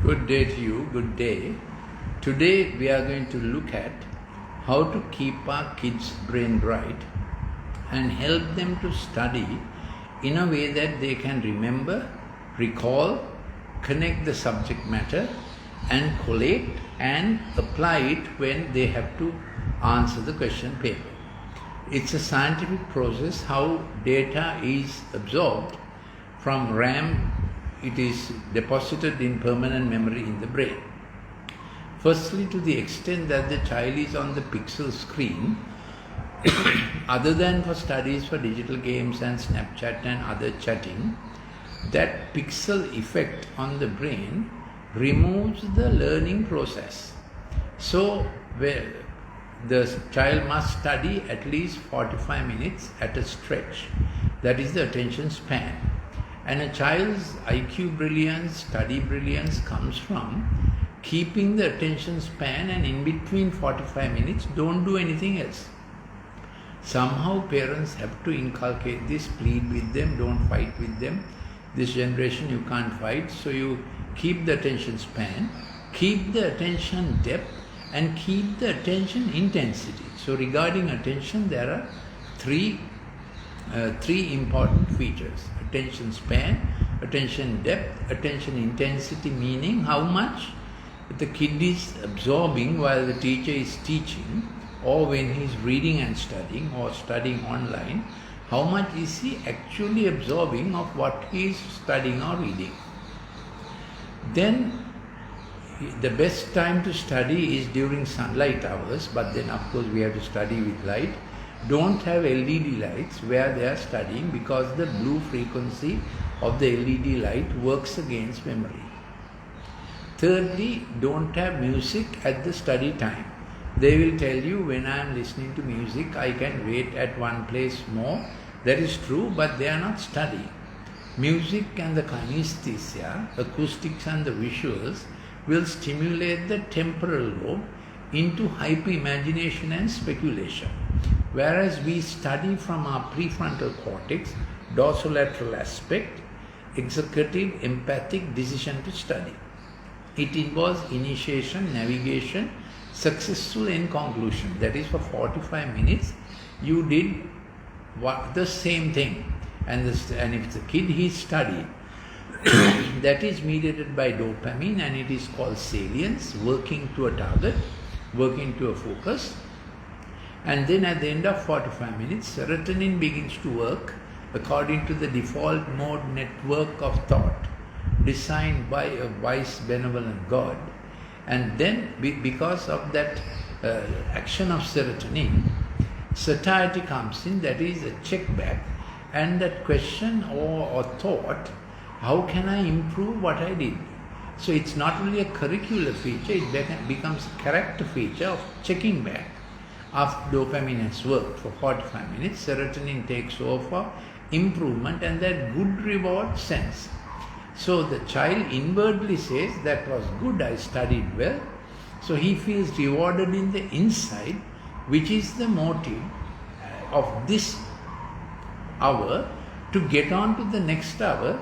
Good day to you, good day. Today we are going to look at how to keep our kids' brain right and help them to study in a way that they can remember, recall, connect the subject matter and collate and apply it when they have to answer the question paper. It's a scientific process how data is absorbed from RAM. It is deposited in permanent memory in the brain. Firstly, to the extent that the child is on the pixel screen, other than for studies for digital games and Snapchat and other chatting, that pixel effect on the brain removes the learning process. So, the child must study at least 45 minutes at a stretch. That is the attention span. And a child's IQ brilliance, study brilliance comes from keeping the attention span, and in between 45 minutes, don't do anything else. Somehow parents have to inculcate this, plead with them, don't fight with them. This generation you can't fight, so you keep the attention span, keep the attention depth, and keep the attention intensity. So regarding attention, there are three important features: attention span, attention depth, attention intensity, meaning how much the kid is absorbing while the teacher is teaching, or when he is reading and studying or studying online, how much is he actually absorbing of what he is studying or reading. Then the best time to study is during sunlight hours, but then of course we have to study with light. Don't have LED lights where they are studying, because the blue frequency of the LED light works against memory. Thirdly, don't have music at the study time. They will tell you, when I am listening to music, I can wait at one place more. That is true, but they are not studying. Music and the kinesthesia, acoustics and the visuals will stimulate the temporal lobe into hyper-imagination and speculation. Whereas we study from our prefrontal cortex, dorsolateral aspect, executive, empathic, decision to study. It involves initiation, navigation, successful end conclusion. That is, for 45 minutes, you did the same thing. And if the kid he studied, that is mediated by dopamine, and it is called salience, working to a target, working to a focus. And then at the end of 45 minutes, serotonin begins to work according to the default mode network of thought designed by a wise, benevolent God. And then because of that action of serotonin, satiety comes in, that is a check back, and that question or thought, how can I improve what I did? So it's not only a curricular feature, it becomes a character feature of checking back. After dopamine has worked for 45 minutes, serotonin takes over for improvement and that good reward sense. So the child inwardly says, that was good, I studied well. So he feels rewarded in the inside, which is the motive of this hour to get on to the next hour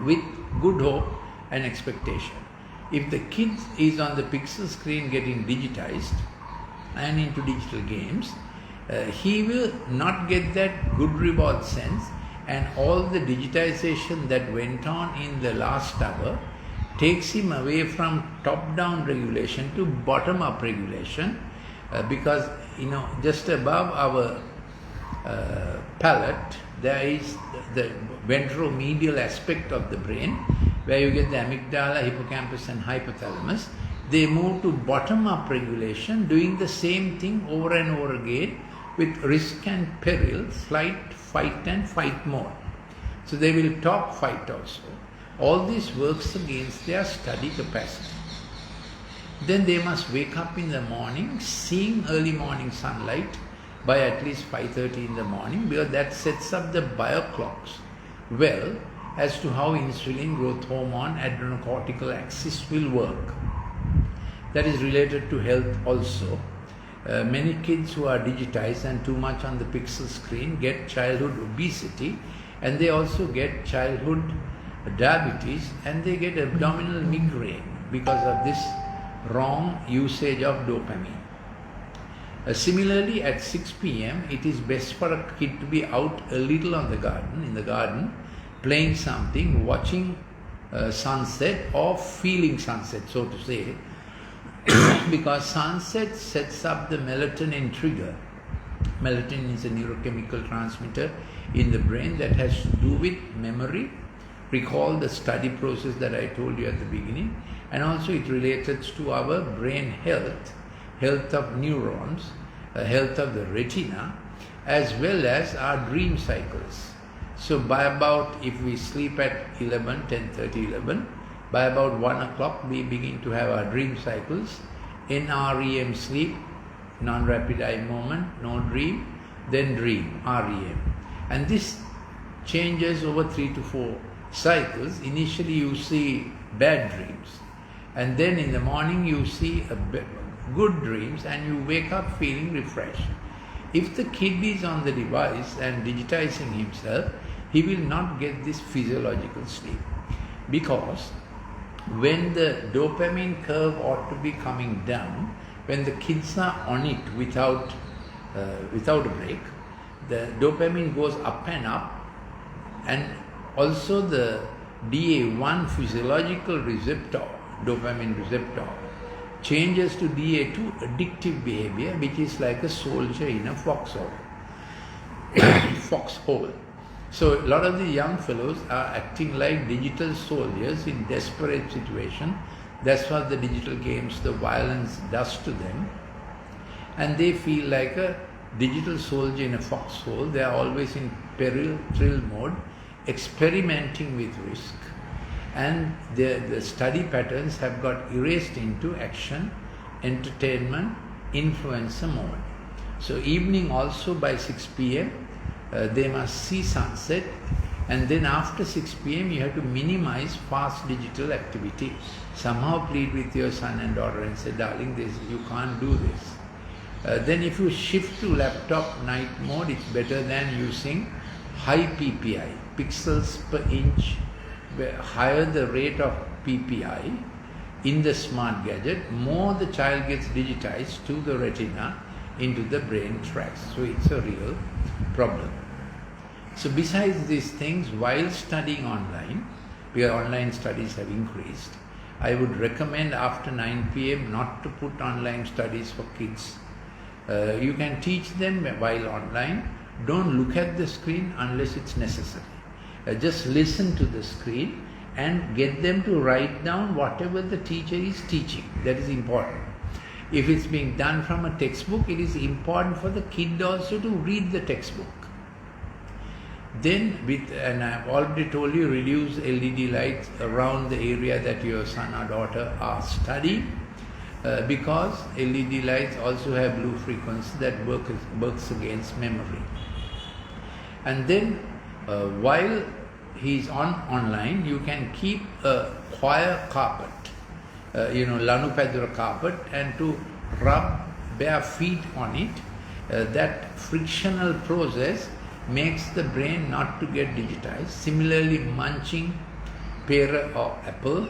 with good hope and expectation. If the kid is on the pixel screen getting digitized and into digital games, he will not get that good reward sense, and all the digitization that went on in the last hour takes him away from top-down regulation to bottom-up regulation, because just above our palate there is the ventromedial aspect of the brain, where you get the amygdala, hippocampus and hypothalamus. They move to bottom-up regulation, doing the same thing over and over again with risk and peril, flight, fight and fight mode. So they will talk fight also. All this works against their study capacity. Then they must wake up in the morning, seeing early morning sunlight by at least 5:30 in the morning, because that sets up the bioclocks well as to how insulin, growth hormone, adrenocortical axis will work. That is related to health also. Many kids who are digitized and too much on the pixel screen get childhood obesity, and they also get childhood diabetes, and they get abdominal migraine because of this wrong usage of dopamine. Similarly, at 6 p.m., it is best for a kid to be out a little in the garden, playing something, watching sunset or feeling sunset, so to say, because sunset sets up the melatonin trigger. Melatonin is a neurochemical transmitter in the brain that has to do with memory. Recall the study process that I told you at the beginning, and also it relates to our brain health of neurons, health of the retina, as well as our dream cycles. So by about, if we sleep at 10:30, by about 1 o'clock we begin to have our dream cycles. NREM sleep, non-rapid eye movement, no dream, then dream, REM. And this changes over 3 to 4 cycles. Initially you see bad dreams, and then in the morning you see good dreams, and you wake up feeling refreshed. If the kid is on the device and digitizing himself, he will not get this physiological sleep, because when the dopamine curve ought to be coming down, when the kids are on it without a break, the dopamine goes up and up, and also the DA1 physiological receptor, dopamine receptor, changes to DA2 addictive behavior, which is like a soldier in a foxhole. Foxhole. So a lot of the young fellows are acting like digital soldiers in desperate situation. That's what the digital games, the violence does to them. And they feel like a digital soldier in a foxhole. They are always in peril, thrill mode, experimenting with risk. And the study patterns have got erased into action, entertainment, influencer mode. So evening also by 6 p.m. They must see sunset, and then after 6 p.m. you have to minimize fast digital activity. Somehow plead with your son and daughter and say, darling, you can't do this. Then if you shift to laptop night mode, it's better than using high PPI, pixels per inch. Higher the rate of PPI in the smart gadget, more the child gets digitized to the retina, into the brain tracts. So it's a real problem. So besides these things, while studying online, because online studies have increased, I would recommend after 9 p.m. not to put online studies for kids. You can teach them while online. Don't look at the screen unless it's necessary. Just listen to the screen and get them to write down whatever the teacher is teaching. That is important. If it's being done from a textbook, it is important for the kid also to read the textbook. Then, and I've already told you, reduce LED lights around the area that your son or daughter are studying, because LED lights also have blue frequency that works against memory. And then, while he's online, you can keep a choir carpet, Lanupadura carpet, and to rub bare feet on it. That frictional process makes the brain not to get digitized. Similarly, munching pear or apple,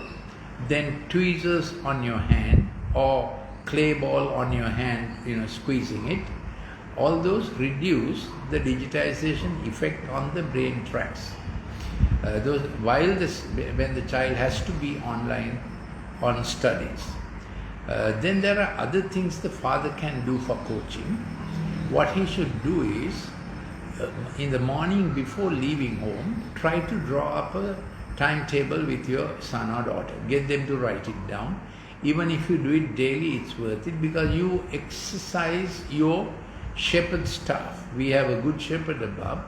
then tweezers on your hand or clay ball on your hand, squeezing it, all those reduce the digitization effect on the brain tracts. When the child has to be online on studies. Then there are other things the father can do for coaching. What he should do is, in the morning before leaving home, try to draw up a timetable with your son or daughter. Get them to write it down. Even if you do it daily, it's worth it, because you exercise your shepherd staff. We have a good shepherd above,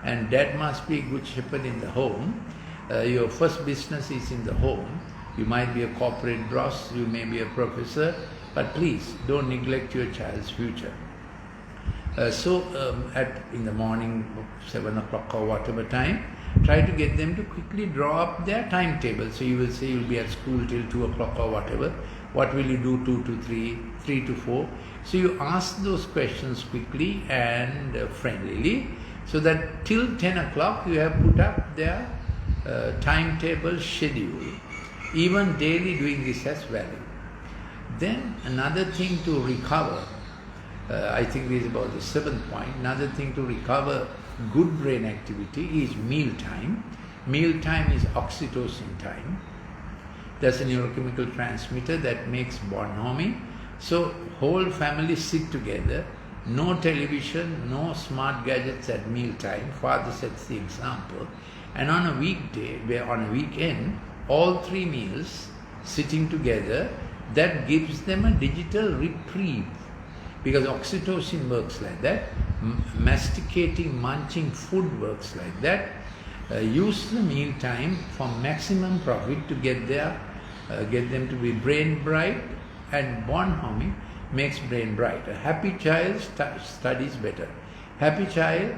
and dad must be a good shepherd in the home. Your first business is in the home. You might be a corporate boss, you may be a professor, but please don't neglect your child's future. In the morning, 7 o'clock or whatever time, try to get them to quickly draw up their timetable. So you will say you'll be at school till 2 o'clock or whatever. What will you do 2 to 3, 3 to 4? So you ask those questions quickly and friendlily, so that till 10 o'clock you have put up their timetable, schedule. Even daily doing this has value. Then another thing to recover, I think this is about the 7th point, another thing to recover good brain activity is meal time. Meal time is oxytocin time. That's a neurochemical transmitter that makes bonhomie. So whole family sit together, no television, no smart gadgets at meal time. Father sets the example. And on a weekday, on a weekend, all 3 meals sitting together, that gives them a digital reprieve. Because oxytocin works like that, masticating, munching food works like that. Use the meal time for maximum profit to get them to be brain bright, and bonhomie makes brain bright. A happy child studies better. Happy child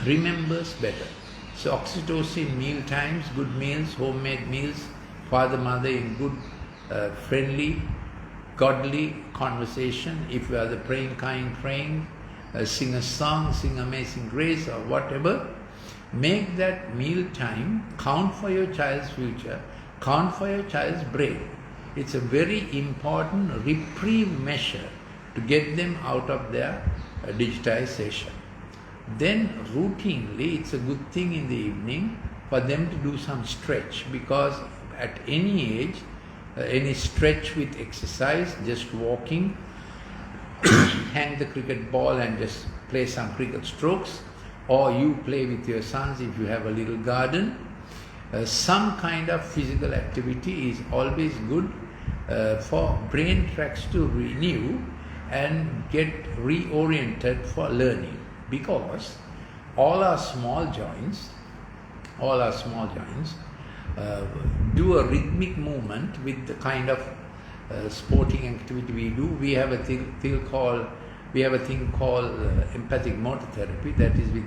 remembers better. So oxytocin, meal times, good meals, homemade meals, father, mother in good, friendly, godly conversation. If you are the praying kind, praying, sing a song, sing Amazing Grace or whatever, make that meal time count for your child's future, count for your child's brain. It's a very important reprieve measure to get them out of their digitization. Then routinely, it's a good thing in the evening for them to do some stretch, because at any age, any stretch with exercise, just walking, hang the cricket ball and just play some cricket strokes, or you play with your sons if you have a little garden. Some kind of physical activity is always good for brain tracts to renew and get reoriented for learning, because all our small joints do a rhythmic movement with the kind of sporting activity we do. We have a thing called empathic motor therapy, that is with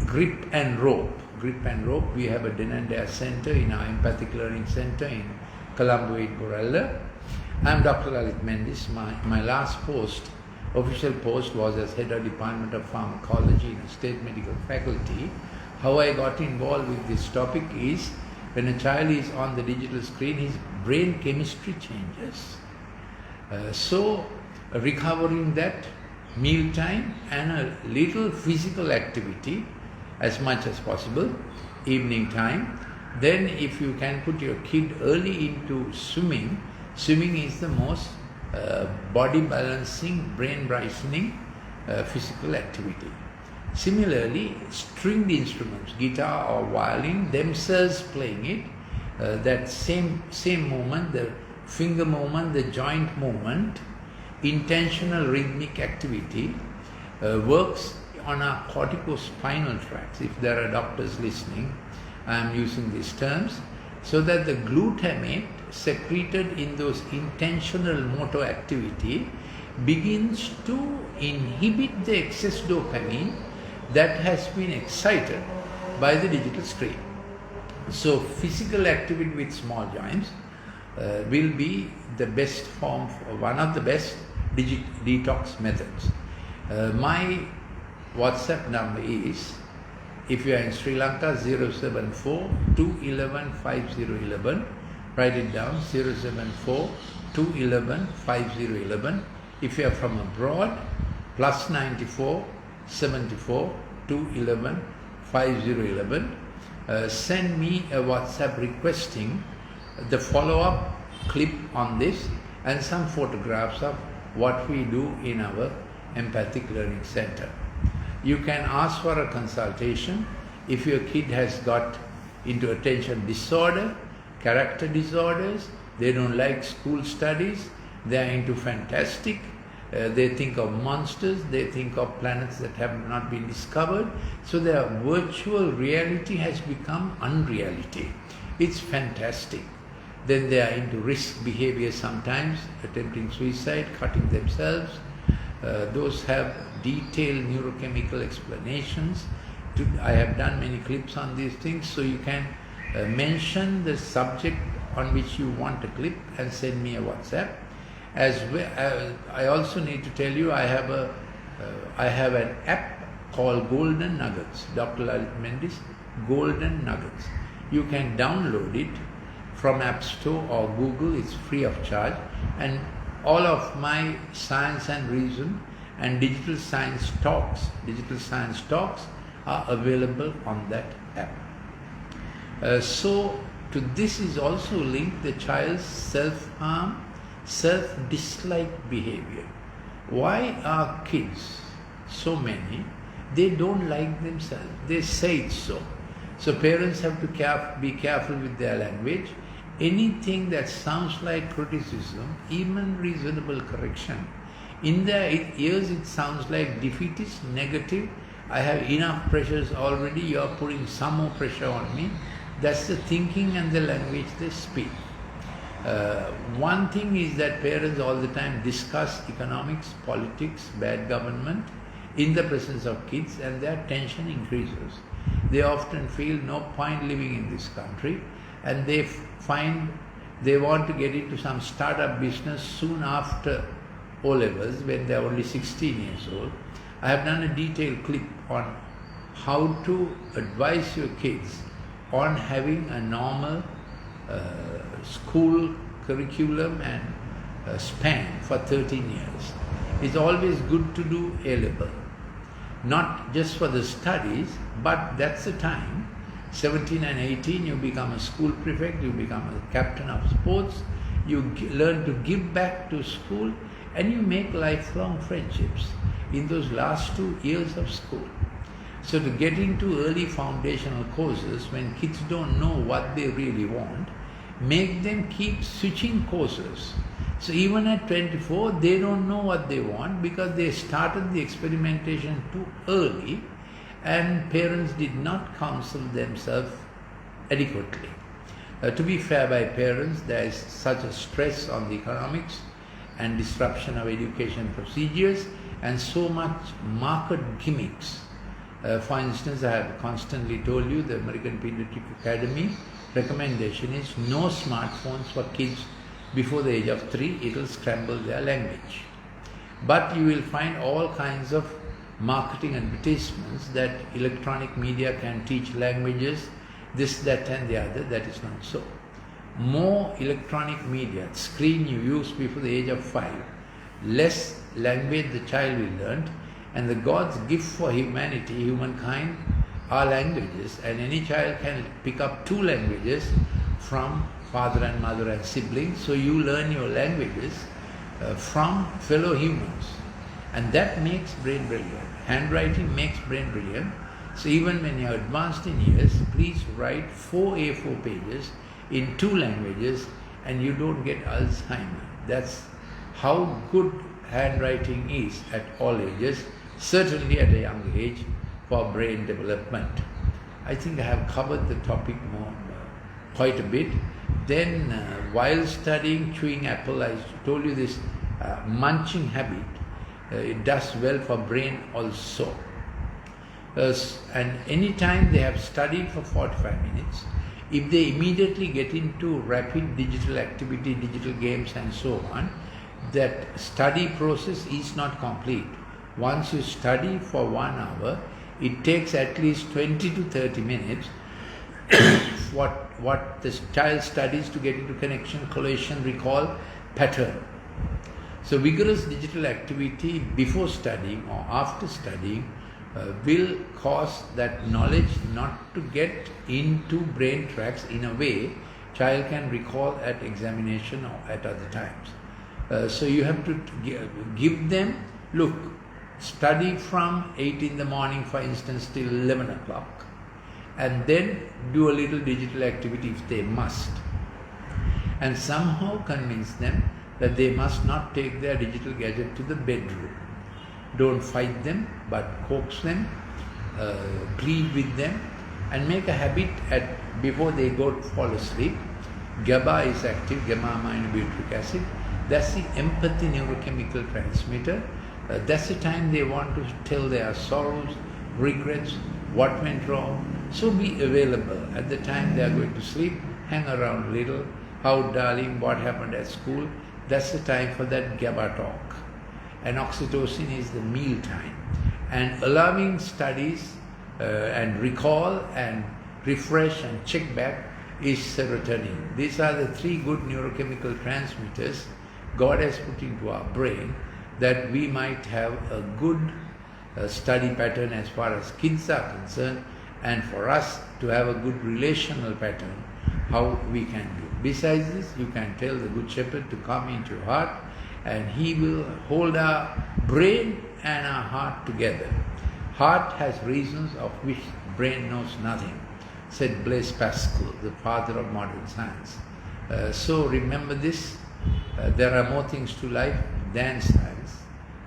grip and rope. We have a Denandare center in our Empathic Learning Center in Colombo, Borella. I am Dr. Lalith Mendis. My last post, official post, was as head of Department of Pharmacology in the State Medical Faculty. How I got involved with this topic is, when a child is on the digital screen, his brain chemistry changes. So recovering that meal time and a little physical activity as much as possible, evening time. Then if you can put your kid early into swimming is the most body balancing, brain brightening physical activity. Similarly, stringed instruments, guitar or violin, themselves playing it, that same movement, the finger movement, the joint movement, intentional rhythmic activity works on our corticospinal tracts. If there are doctors listening, I am using these terms, so that the glutamate secreted in those intentional motor activity begins to inhibit the excess dopamine that has been excited by the digital screen. So physical activity with small joints will be the best form, one of the best detox methods. My WhatsApp number is, if you are in Sri Lanka, 074 211 5011. Write it down, 074 211 5011. If you are from abroad, plus 94 74 211 5011. Send me a WhatsApp requesting the follow-up clip on this and some photographs of what we do in our Empathic Learning Center. You can ask for a consultation if your kid has got into attention disorder, character disorders, they don't like school studies, they are into fantastic, they think of monsters, they think of planets that have not been discovered. So their virtual reality has become unreality. It's fantastic. Then they are into risk behavior sometimes, attempting suicide, cutting themselves. Those have detailed neurochemical explanations. I have done many clips on these things, so you can mention the subject on which you want a clip and send me a WhatsApp. As well, I also need to tell you, I have an app called Golden Nuggets, Dr. Lalith Mendis, golden nuggets. You can download it from App Store or Google. It's free of charge, and all of my Science and Reason and digital science talks are available on that app. So to this is also linked the child's self-harm, self-dislike behavior. Why are kids, so many, they don't like themselves? They say it so. So parents have to be careful with their language. Anything that sounds like criticism, even reasonable correction, in their ears it sounds like defeatist, negative. I have enough pressures already, you are putting some more pressure on me. That's the thinking and the language they speak. One thing is that parents all the time discuss economics, politics, bad government in the presence of kids, and their tension increases. They often feel no point living in this country, and they find they want to get into some startup business soon after O-levels when they are only 16 years old. I have done a detailed clip on how to advise your kids on having a normal school curriculum and span for 13 years. It's always good to do A-level, not just for the studies, but that's the time. 17 and 18, you become a school prefect, you become a captain of sports, you learn to give back to school, and you make lifelong friendships in those last 2 years of school. So to get into early foundational courses when kids don't know what they really want, make them keep switching courses. So even at 24, they don't know what they want because they started the experimentation too early, and parents did not counsel themselves adequately. To be fair by parents, there is such a stress on the economics and disruption of education procedures and so much market gimmicks. For instance, I have constantly told you the American Pediatric Academy recommendation is no smartphones for kids before the age of 3, it will scramble their language. But you will find all kinds of marketing advertisements that electronic media can teach languages, this, that and the other. That is not so. More electronic media, screen you use before the age of 5, less language the child will learn, and the God's gift for humanity, humankind, are languages, and any child can pick up 2 languages from father and mother and siblings, so you learn your languages from fellow humans, and that makes brain brilliant. Handwriting makes brain brilliant. So even when you are advanced in years, please write 4 A4 pages in 2 languages and you don't get Alzheimer. That's how good handwriting is at all ages, certainly at a young age for brain development. I think I have covered the topic quite a bit. Then while studying, chewing apple, I told you this munching habit, it does well for brain also. And any time they have studied for 45 minutes, if they immediately get into rapid digital activity, digital games and so on, that study process is not complete. Once you study for 1 hour, it takes at least 20 to 30 minutes what the child studies to get into connection, collation, recall, pattern. So vigorous digital activity before studying or after studying will cause that knowledge not to get into brain tracts in a way child can recall at examination or at other times. So you have to give them, look, study from 8 in the morning, for instance, till 11 o'clock, and then do a little digital activity if they must, and somehow convince them that they must not take their digital gadget to the bedroom. Don't fight them, but coax them, plead with them, and make a habit before they go to fall asleep. GABA is active, gamma-aminobutyric acid. That's the empathy neurochemical transmitter. That's the time they want to tell their sorrows, regrets, what went wrong. So be available at the time they are going to sleep. Hang around a little. How darling, what happened at school? That's the time for that GABA talk. And oxytocin is the meal time. And allowing studies and recall and refresh and check back is serotonin. These are the 3 good neurochemical transmitters God has put into our brain that we might have a good study pattern as far as kids are concerned, and for us to have a good relational pattern, how we can do. Besides this, you can tell the Good Shepherd to come into your heart, and he will hold our brain and our heart together. Heart has reasons of which brain knows nothing, said Blaise Pascal, the father of modern science. So remember this, there are more things to life than science.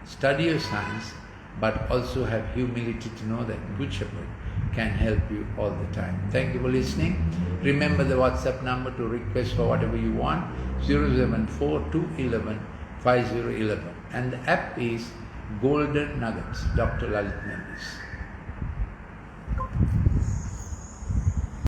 Study your science, but also have humility to know that Good Shepherd can help you all the time. Thank you for listening. Remember the WhatsApp number to request for whatever you want, 074-211-5011. And the app is Golden Nuggets, Dr. Lalith Mendis.